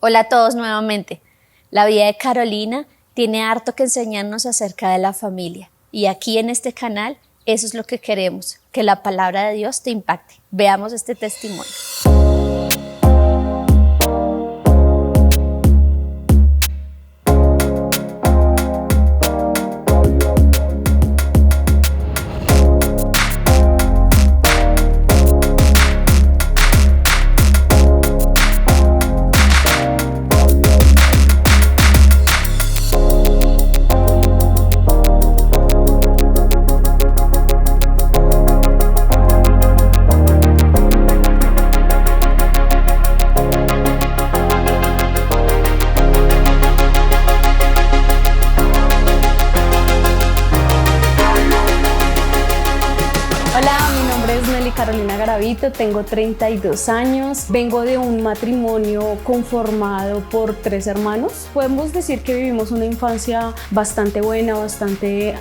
Hola a todos nuevamente. La vida de Carolina tiene harto que enseñarnos acerca de la familia. Y aquí en este canal, eso es lo que queremos, que la palabra de Dios te impacte. Veamos este testimonio. Carolina Garavito, tengo 32 años, vengo de un matrimonio conformado por 3 hermanos. Podemos decir que vivimos una infancia bastante buena, bastante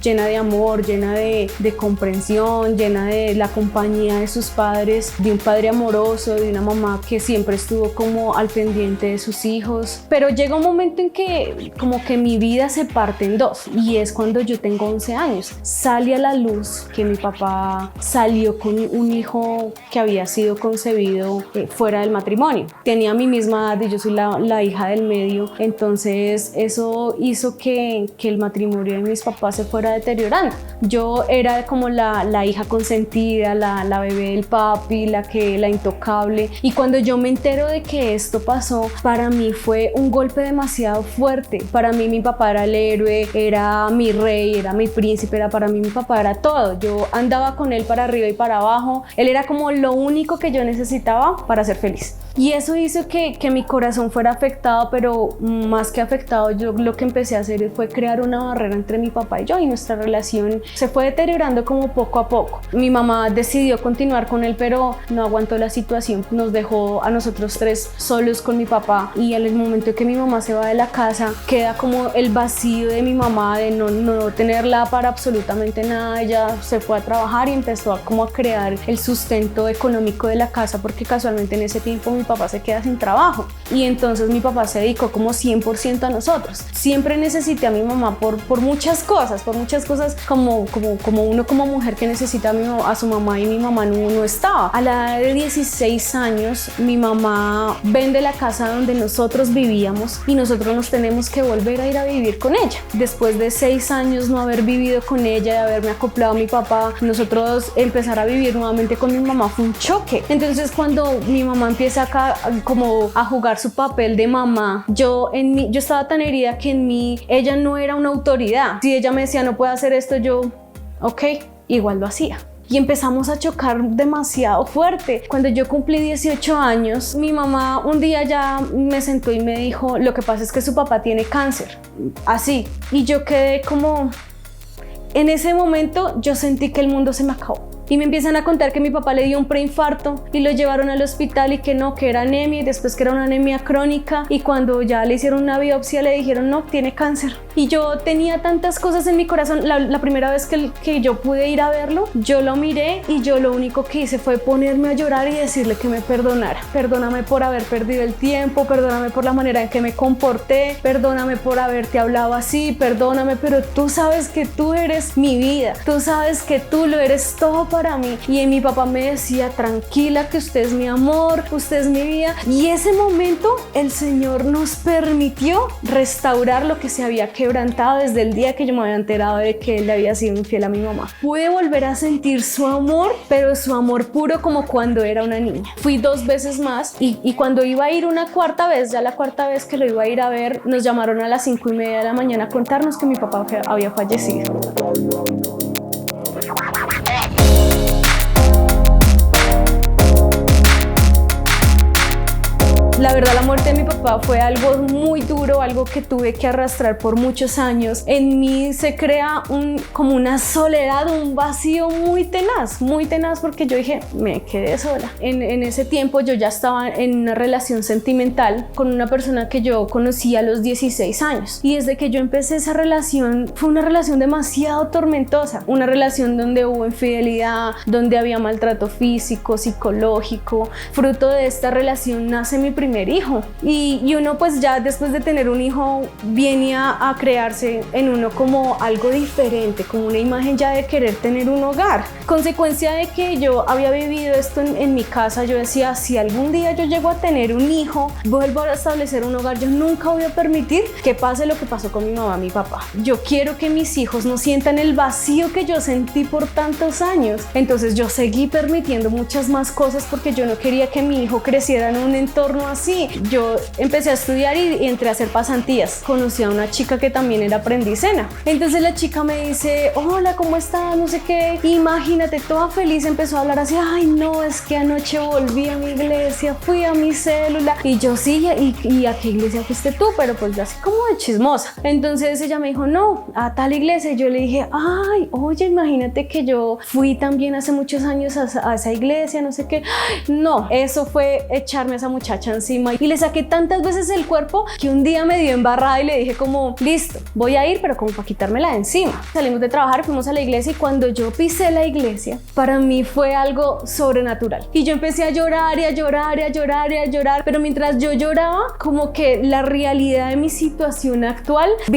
llena de amor, llena de comprensión, llena de la compañía de sus padres, de un padre amoroso, de una mamá que siempre estuvo como al pendiente de sus hijos. Pero llega un momento en que como que mi vida se parte en dos, y es cuando yo tengo 11 años. Sale a la luz que mi papá salió con un hijo que había sido concebido fuera del matrimonio. Tenía mi misma edad y yo soy la hija del medio, entonces eso hizo que el matrimonio de mis papás se fuera deteriorando. Yo era como la hija consentida, la bebé del papi, la intocable, y cuando yo me entero de que esto pasó, para mí fue un golpe demasiado fuerte. Para mí mi papá era el héroe, era mi rey, era mi príncipe, para mí mi papá era todo. Yo andaba con él para arriba y para abajo, él era como lo único que yo necesitaba para ser feliz. Y eso hizo que mi corazón fuera afectado, pero más que afectado, yo lo que empecé a hacer fue crear una barrera entre mi papá y yo, y nuestra relación se fue deteriorando como poco a poco. Mi mamá decidió continuar con él, pero no aguantó la situación, nos dejó a nosotros 3 solos con mi papá, y en el momento que mi mamá se va de la casa, queda como el vacío de mi mamá, de no tenerla para absolutamente nada. Ella se fue a trabajar y empezó como a crear el sustento económico de la casa, porque casualmente en ese tiempo mi papá se queda sin trabajo, y entonces mi papá se dedicó como 100% a nosotros. Siempre necesité a mi mamá por muchas cosas, como uno como mujer que necesita a su mamá, y mi mamá no estaba. A la edad de 16 años mi mamá vende la casa donde nosotros vivíamos y nosotros nos tenemos que volver a ir a vivir con ella. Después de 6 años no haber vivido con ella, de haberme acoplado a mi papá, nosotros empezar a vivir nuevamente con mi mamá fue un choque. Entonces cuando mi mamá empieza acá como a jugar su papel de mamá, yo estaba tan herida que en mí ella no era una autoridad. Si ella me decía no puedo hacer esto, yo ok, igual lo hacía. Y empezamos a chocar demasiado fuerte. Cuando yo cumplí 18 años, mi mamá un día ya me sentó y me dijo, lo que pasa es que su papá tiene cáncer, así. Y yo quedé como, en ese momento yo sentí que el mundo se me acabó. Y me empiezan a contar que mi papá le dio un preinfarto y lo llevaron al hospital, y que no, que era anemia, y después que era una anemia crónica, y cuando ya le hicieron una biopsia le dijeron no, tiene cáncer. Y yo tenía tantas cosas en mi corazón. La primera vez que yo pude ir a verlo, yo lo miré y yo lo único que hice fue ponerme a llorar y decirle que me perdonara. Perdóname por haber perdido el tiempo, perdóname por la manera en que me comporté, perdóname por haberte hablado así, perdóname, pero tú sabes que tú eres mi vida, tú sabes que tú lo eres todo para mí. Y mi papá me decía, tranquila, que usted es mi amor, usted es mi vida. Y ese momento el Señor nos permitió restaurar lo que se había quebrantado desde el día que yo me había enterado de que él le había sido infiel a mi mamá. Pude volver a sentir su amor, pero su amor puro, como cuando era una niña. Fui 2 veces más, y cuando iba a ir una cuarta vez, ya la cuarta vez que lo iba a ir a ver, nos llamaron a las 5:30 de la mañana a contarnos que mi papá había fallecido. La verdad, la muerte de mi papá fue algo muy duro, algo que tuve que arrastrar por muchos años. En mí se crea como una soledad, un vacío muy tenaz, porque yo dije, me quedé sola. En ese tiempo yo ya estaba en una relación sentimental con una persona que yo conocí a los 16 años. Y desde que yo empecé esa relación, fue una relación demasiado tormentosa. Una relación donde hubo infidelidad, donde había maltrato físico, psicológico. Fruto de esta relación nace mi primer primer hijo. Y uno pues ya después de tener un hijo viene a crearse en uno como algo diferente, como una imagen ya de querer tener un hogar. Consecuencia de que yo había vivido esto en mi casa, yo decía, si algún día yo llego a tener un hijo, vuelvo a establecer un hogar, yo nunca voy a permitir que pase lo que pasó con mi mamá, mi papá. Yo quiero que mis hijos no sientan el vacío que yo sentí por tantos años. Entonces yo seguí permitiendo muchas más cosas porque yo no quería que mi hijo creciera en un entorno así. Yo empecé a estudiar y entré a hacer pasantías. Conocí a una chica que también era aprendicena. Entonces la chica me dice, hola, ¿cómo estás? No sé qué. Imagínate, toda feliz empezó a hablar así, ay no, es que anoche volví a mi iglesia, fui a mi célula. Y yo sí, ¿y a qué iglesia fuiste tú? Pero pues yo así como de chismosa. Entonces ella me dijo, no, a tal iglesia. Y yo le dije, ay, oye, imagínate que yo fui también hace muchos años a esa iglesia, no sé qué. No, eso fue echarme a esa muchacha encima. Y le saqué tantas veces el cuerpo que un día me dio embarrada y le dije como, listo, voy a ir, pero como para quitármela de encima. Salimos de trabajar, fuimos a la iglesia y cuando yo pisé la iglesia, para mí fue algo sobrenatural. Y yo empecé a llorar y a llorar y a llorar y a llorar, pero mientras yo lloraba, como que la realidad de mi situación actual se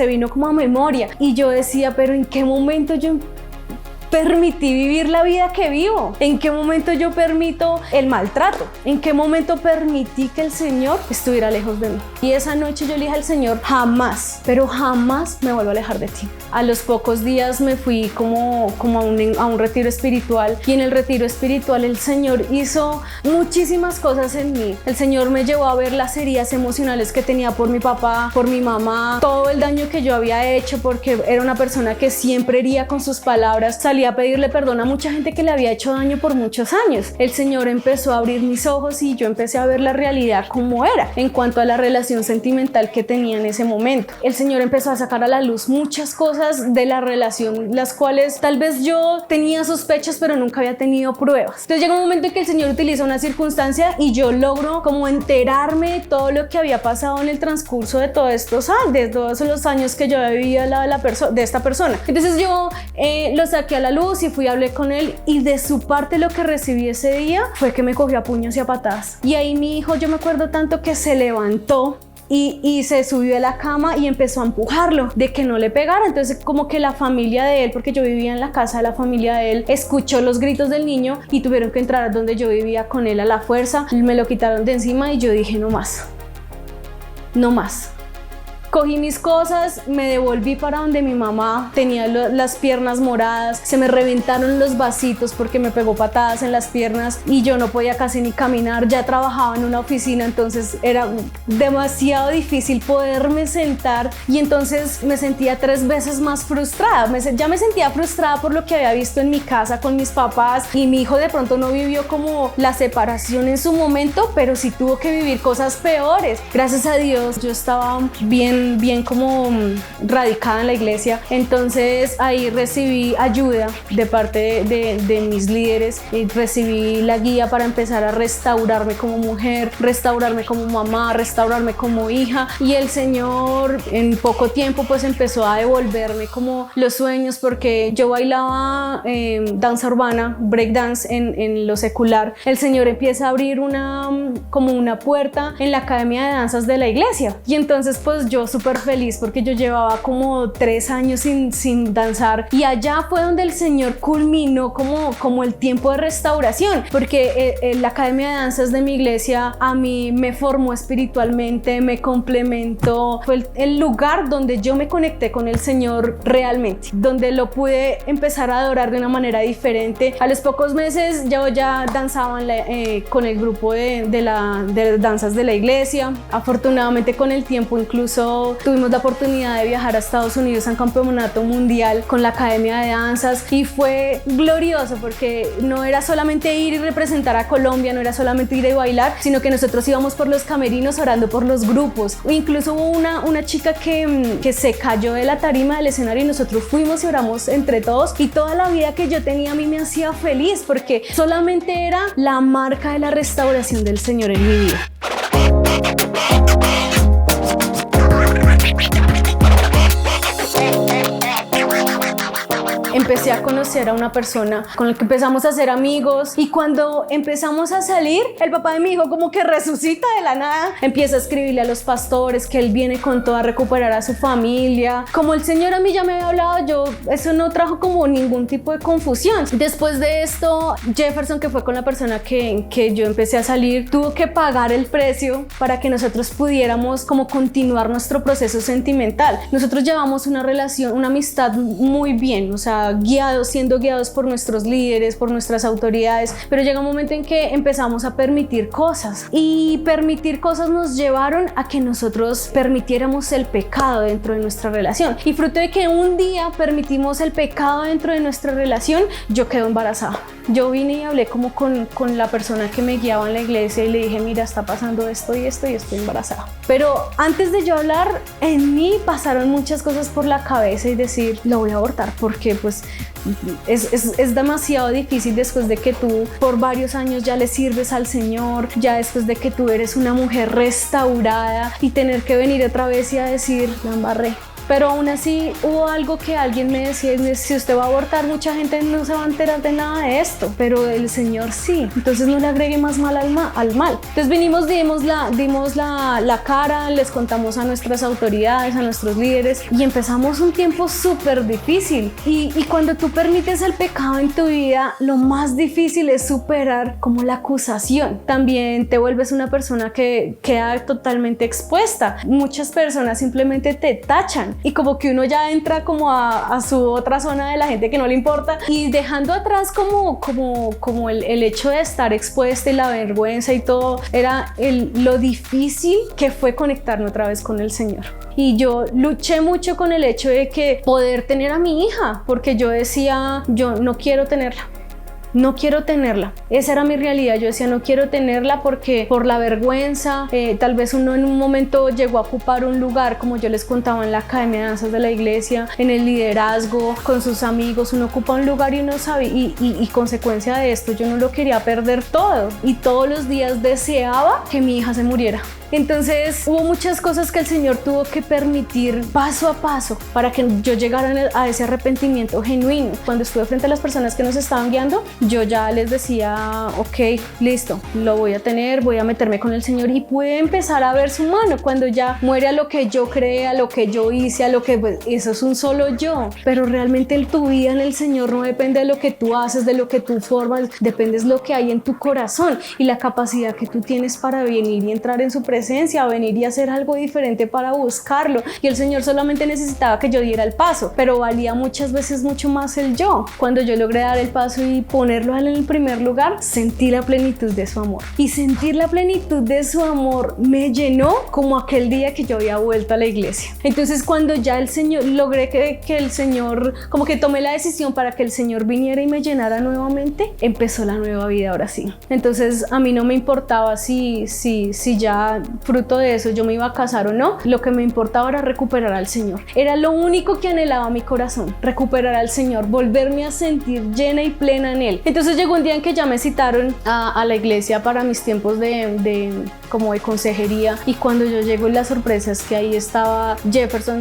vino como a memoria. Y yo decía, pero ¿en qué momento yo permití vivir la vida que vivo? ¿En qué momento yo permito el maltrato? ¿En qué momento permití que el Señor estuviera lejos de mí? Y esa noche yo le dije al Señor, jamás, pero jamás me vuelvo a alejar de ti. A los pocos días me fui como a un retiro espiritual, y en el retiro espiritual el Señor hizo muchísimas cosas en mí. El Señor me llevó a ver las heridas emocionales que tenía por mi papá, por mi mamá, todo el daño que yo había hecho, porque era una persona que siempre hería con sus palabras. Salí a pedirle perdón a mucha gente que le había hecho daño por muchos años. El Señor empezó a abrir mis ojos y yo empecé a ver la realidad como era en cuanto a la relación sentimental que tenía en ese momento. El Señor empezó a sacar a la luz muchas cosas de la relación, las cuales tal vez yo tenía sospechas pero nunca había tenido pruebas. Entonces llega un momento en que el Señor utiliza una circunstancia y yo logro como enterarme de todo lo que había pasado en el transcurso de todos estos años, de todos los años que yo había vivido de esta persona. Entonces yo lo saqué a la luz y fui a hablar con él, y de su parte lo que recibí ese día fue que me cogió a puños y a patadas. Y ahí mi hijo, yo me acuerdo tanto que se levantó y se subió de la cama y empezó a empujarlo de que no le pegara. Entonces como que la familia de él, porque yo vivía en la casa de la familia de él, escuchó los gritos del niño y tuvieron que entrar donde yo vivía con él a la fuerza. Me lo quitaron de encima y yo dije, no más, no más. Cogí mis cosas, me devolví para donde mi mamá. Tenía las piernas moradas, se me reventaron los vasitos porque me pegó patadas en las piernas y yo no podía casi ni caminar. Ya trabajaba en una oficina, entonces era demasiado difícil poderme sentar, y entonces me sentía 3 veces más frustrada. Ya me sentía frustrada por lo que había visto en mi casa con mis papás, y mi hijo de pronto no vivió como la separación en su momento, pero sí tuvo que vivir cosas peores. Gracias a Dios yo estaba bien como radicada en la iglesia. Entonces ahí recibí ayuda de parte de mis líderes, y recibí la guía para empezar a restaurarme como mujer, restaurarme como mamá, restaurarme como hija, y el Señor en poco tiempo pues empezó a devolverme como los sueños, porque yo bailaba danza urbana, breakdance en lo secular. El Señor empieza a abrir como una puerta en la academia de danzas de la iglesia, y entonces pues yo súper feliz porque yo llevaba como 3 años sin danzar, y allá fue donde el Señor culminó como el tiempo de restauración, porque la academia de danzas de mi iglesia a mí me formó espiritualmente, me complementó. Fue el lugar donde yo me conecté con el Señor realmente, donde lo pude empezar a adorar de una manera diferente. A los pocos meses yo ya danzaba con el grupo de danzas de la iglesia. Afortunadamente con el tiempo incluso tuvimos la oportunidad de viajar a Estados Unidos a un campeonato mundial con la academia de danzas, y fue glorioso porque no era solamente ir y representar a Colombia, no era solamente ir y bailar, sino que nosotros íbamos por los camerinos orando por los grupos. Incluso hubo una chica que se cayó de la tarima del escenario, y nosotros fuimos y oramos entre todos, y toda la vida que yo tenía a mí me hacía feliz porque solamente era la marca de la restauración del Señor en mi vida. empecé a conocer a una persona con la que empezamos a ser amigos, y cuando empezamos a salir, el papá de mi hijo como que resucita de la nada, empieza a escribirle a los pastores que él viene con todo a recuperar a su familia. Como el Señor a mí ya me había hablado, eso no trajo como ningún tipo de confusión. Después de esto, Jefferson, que fue con la persona que yo empecé a salir, tuvo que pagar el precio para que nosotros pudiéramos como continuar nuestro proceso sentimental. Nosotros llevamos una relación, una amistad muy bien, o sea, siendo guiados por nuestros líderes, por nuestras autoridades, pero llega un momento en que empezamos a permitir cosas, y permitir cosas nos llevaron a que nosotros permitiéramos el pecado dentro de nuestra relación, y fruto de que un día permitimos el pecado dentro de nuestra relación, yo quedo embarazada. Yo vine y hablé como con la persona que me guiaba en la iglesia y le dije, mira, está pasando esto y esto y estoy embarazada. Pero antes de yo hablar, en mí pasaron muchas cosas por la cabeza y decir, lo voy a abortar, porque pues es demasiado difícil después de que tú por varios años ya le sirves al Señor, ya después de que tú eres una mujer restaurada, y tener que venir otra vez y a decir, la embarré. Pero aún así hubo algo que alguien me decía, si usted va a abortar, mucha gente no se va a enterar de nada de esto, pero el Señor sí, entonces no le agregue más mal al mal. Entonces vinimos, dimos la cara, les contamos a nuestras autoridades, a nuestros líderes, y empezamos un tiempo súper difícil, y cuando tú permites el pecado en tu vida, lo más difícil es superar como la acusación. También te vuelves una persona que queda totalmente expuesta. Muchas personas simplemente te tachan, y como que uno ya entra como a su otra zona de la gente que no le importa, y dejando atrás como el hecho de estar expuesta y la vergüenza y todo, era lo difícil que fue conectarme otra vez con el Señor. Y yo luché mucho con el hecho de que poder tener a mi hija, porque yo decía, yo no quiero tenerla. No quiero tenerla, esa era mi realidad. Yo decía, no quiero tenerla porque por la vergüenza, tal vez uno en un momento llegó a ocupar un lugar, como yo les contaba, en la academia de danzas de la iglesia, en el liderazgo, con sus amigos, uno ocupa un lugar y uno sabe, y consecuencia de esto yo no lo quería perder todo, y todos los días deseaba que mi hija se muriera. Entonces hubo muchas cosas que el Señor tuvo que permitir paso a paso para que yo llegara a ese arrepentimiento genuino. Cuando estuve frente a las personas que nos estaban guiando, yo ya les decía, ok, listo, lo voy a tener, voy a meterme con el Señor, y pude empezar a ver su mano. Cuando ya muere a lo que yo crea, a lo que yo hice, a lo que pues, eso es un solo yo, pero realmente tu vida en el Señor no depende de lo que tú haces, de lo que tú formas, depende de lo que hay en tu corazón y la capacidad que tú tienes para venir y entrar en su presencia, venir y hacer algo diferente para buscarlo. Y el Señor solamente necesitaba que yo diera el paso, pero valía muchas veces mucho más el yo. Cuando yo logré dar el paso y ponerlo a él en el primer lugar, sentí la plenitud de su amor, y sentir la plenitud de su amor me llenó como aquel día que yo había vuelto a la iglesia. Entonces cuando ya el Señor, logré que el Señor, como que tomé la decisión para que el Señor viniera y me llenara nuevamente, empezó la nueva vida ahora sí. Entonces a mí no me importaba si ya fruto de eso yo me iba a casar o no. Lo que me importaba era recuperar al Señor. Era lo único que anhelaba mi corazón, recuperar al Señor, volverme a sentir llena y plena en Él. Entonces llegó un día en que ya me citaron a la iglesia para mis tiempos de consejería, y cuando yo llego, la sorpresa es que ahí estaba Jefferson,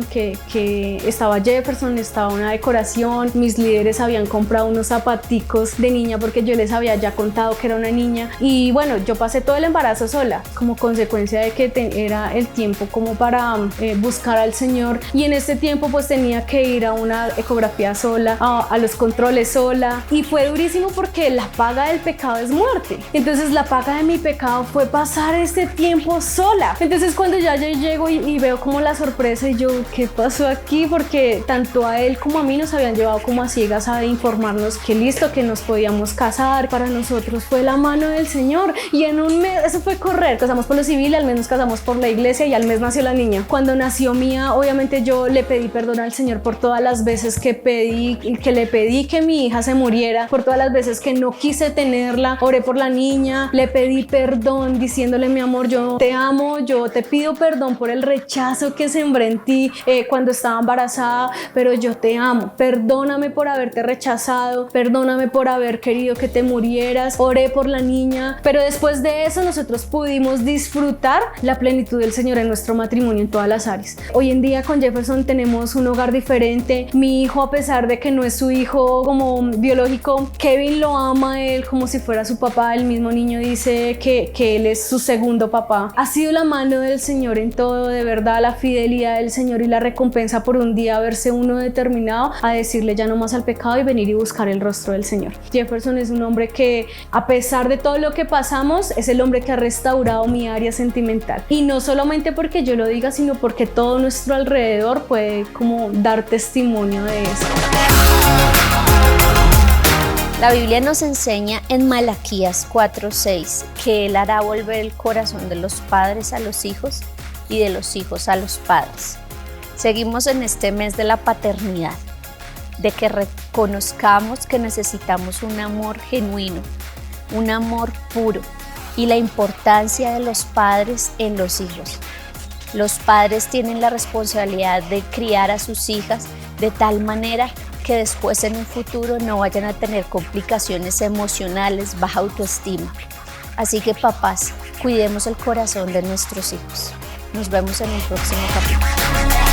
estaba una decoración, mis líderes habían comprado unos zapaticos de niña porque yo les había ya contado que era una niña, y bueno, yo pasé todo el embarazo sola como consecuencia de que era el tiempo como para buscar al Señor, y en este tiempo pues tenía que ir a una ecografía sola, a los controles sola, y fue durísimo porque la paga del pecado es muerte. Entonces la paga de mi pecado fue pasar este tiempo sola. Entonces cuando ya yo llego y veo como la sorpresa, y yo, ¿qué pasó aquí? Porque tanto a él como a mí nos habían llevado como a ciegas a informarnos que listo, que nos podíamos casar. Para nosotros fue la mano del Señor, y en un mes, eso fue correr, casamos por lo civil, al mes nos casamos por la iglesia, y al mes nació la niña. Cuando nació Mía, obviamente yo le pedí perdón al Señor por todas las veces que le pedí que mi hija se muriera, por todas las veces que no quise tenerla. Oré por la niña, le pedí perdón diciéndole, mi amor, yo te amo, yo te pido perdón por el rechazo que sembré en ti cuando estaba embarazada, pero yo te amo. Perdóname por haberte rechazado, perdóname por haber querido que te murieras. Oré por la niña, pero después de eso nosotros pudimos disfrutar la plenitud del Señor en nuestro matrimonio en todas las áreas. Hoy en día con Jefferson tenemos un hogar diferente. Mi hijo, a pesar de que no es su hijo como biológico, Kevin lo ama a él como si fuera su papá. El mismo niño dice que él es su segundo papá. Ha sido la mano del Señor en todo, de verdad, la fidelidad del Señor y la recompensa por un día verse uno determinado a decirle ya no más al pecado y venir y buscar el rostro del Señor. Jefferson es un hombre que, a pesar de todo lo que pasamos, es el hombre que ha restaurado mi área sentimental. Y no solamente porque yo lo diga, sino porque todo nuestro alrededor puede como dar testimonio de eso. La Biblia nos enseña en Malaquías 4:6 que Él hará volver el corazón de los padres a los hijos y de los hijos a los padres. Seguimos en este mes de la paternidad, de que reconozcamos que necesitamos un amor genuino, un amor puro y la importancia de los padres en los hijos. Los padres tienen la responsabilidad de criar a sus hijas de tal manera que después en un futuro no vayan a tener complicaciones emocionales, baja autoestima. Así que papás, cuidemos el corazón de nuestros hijos. Nos vemos en el próximo capítulo.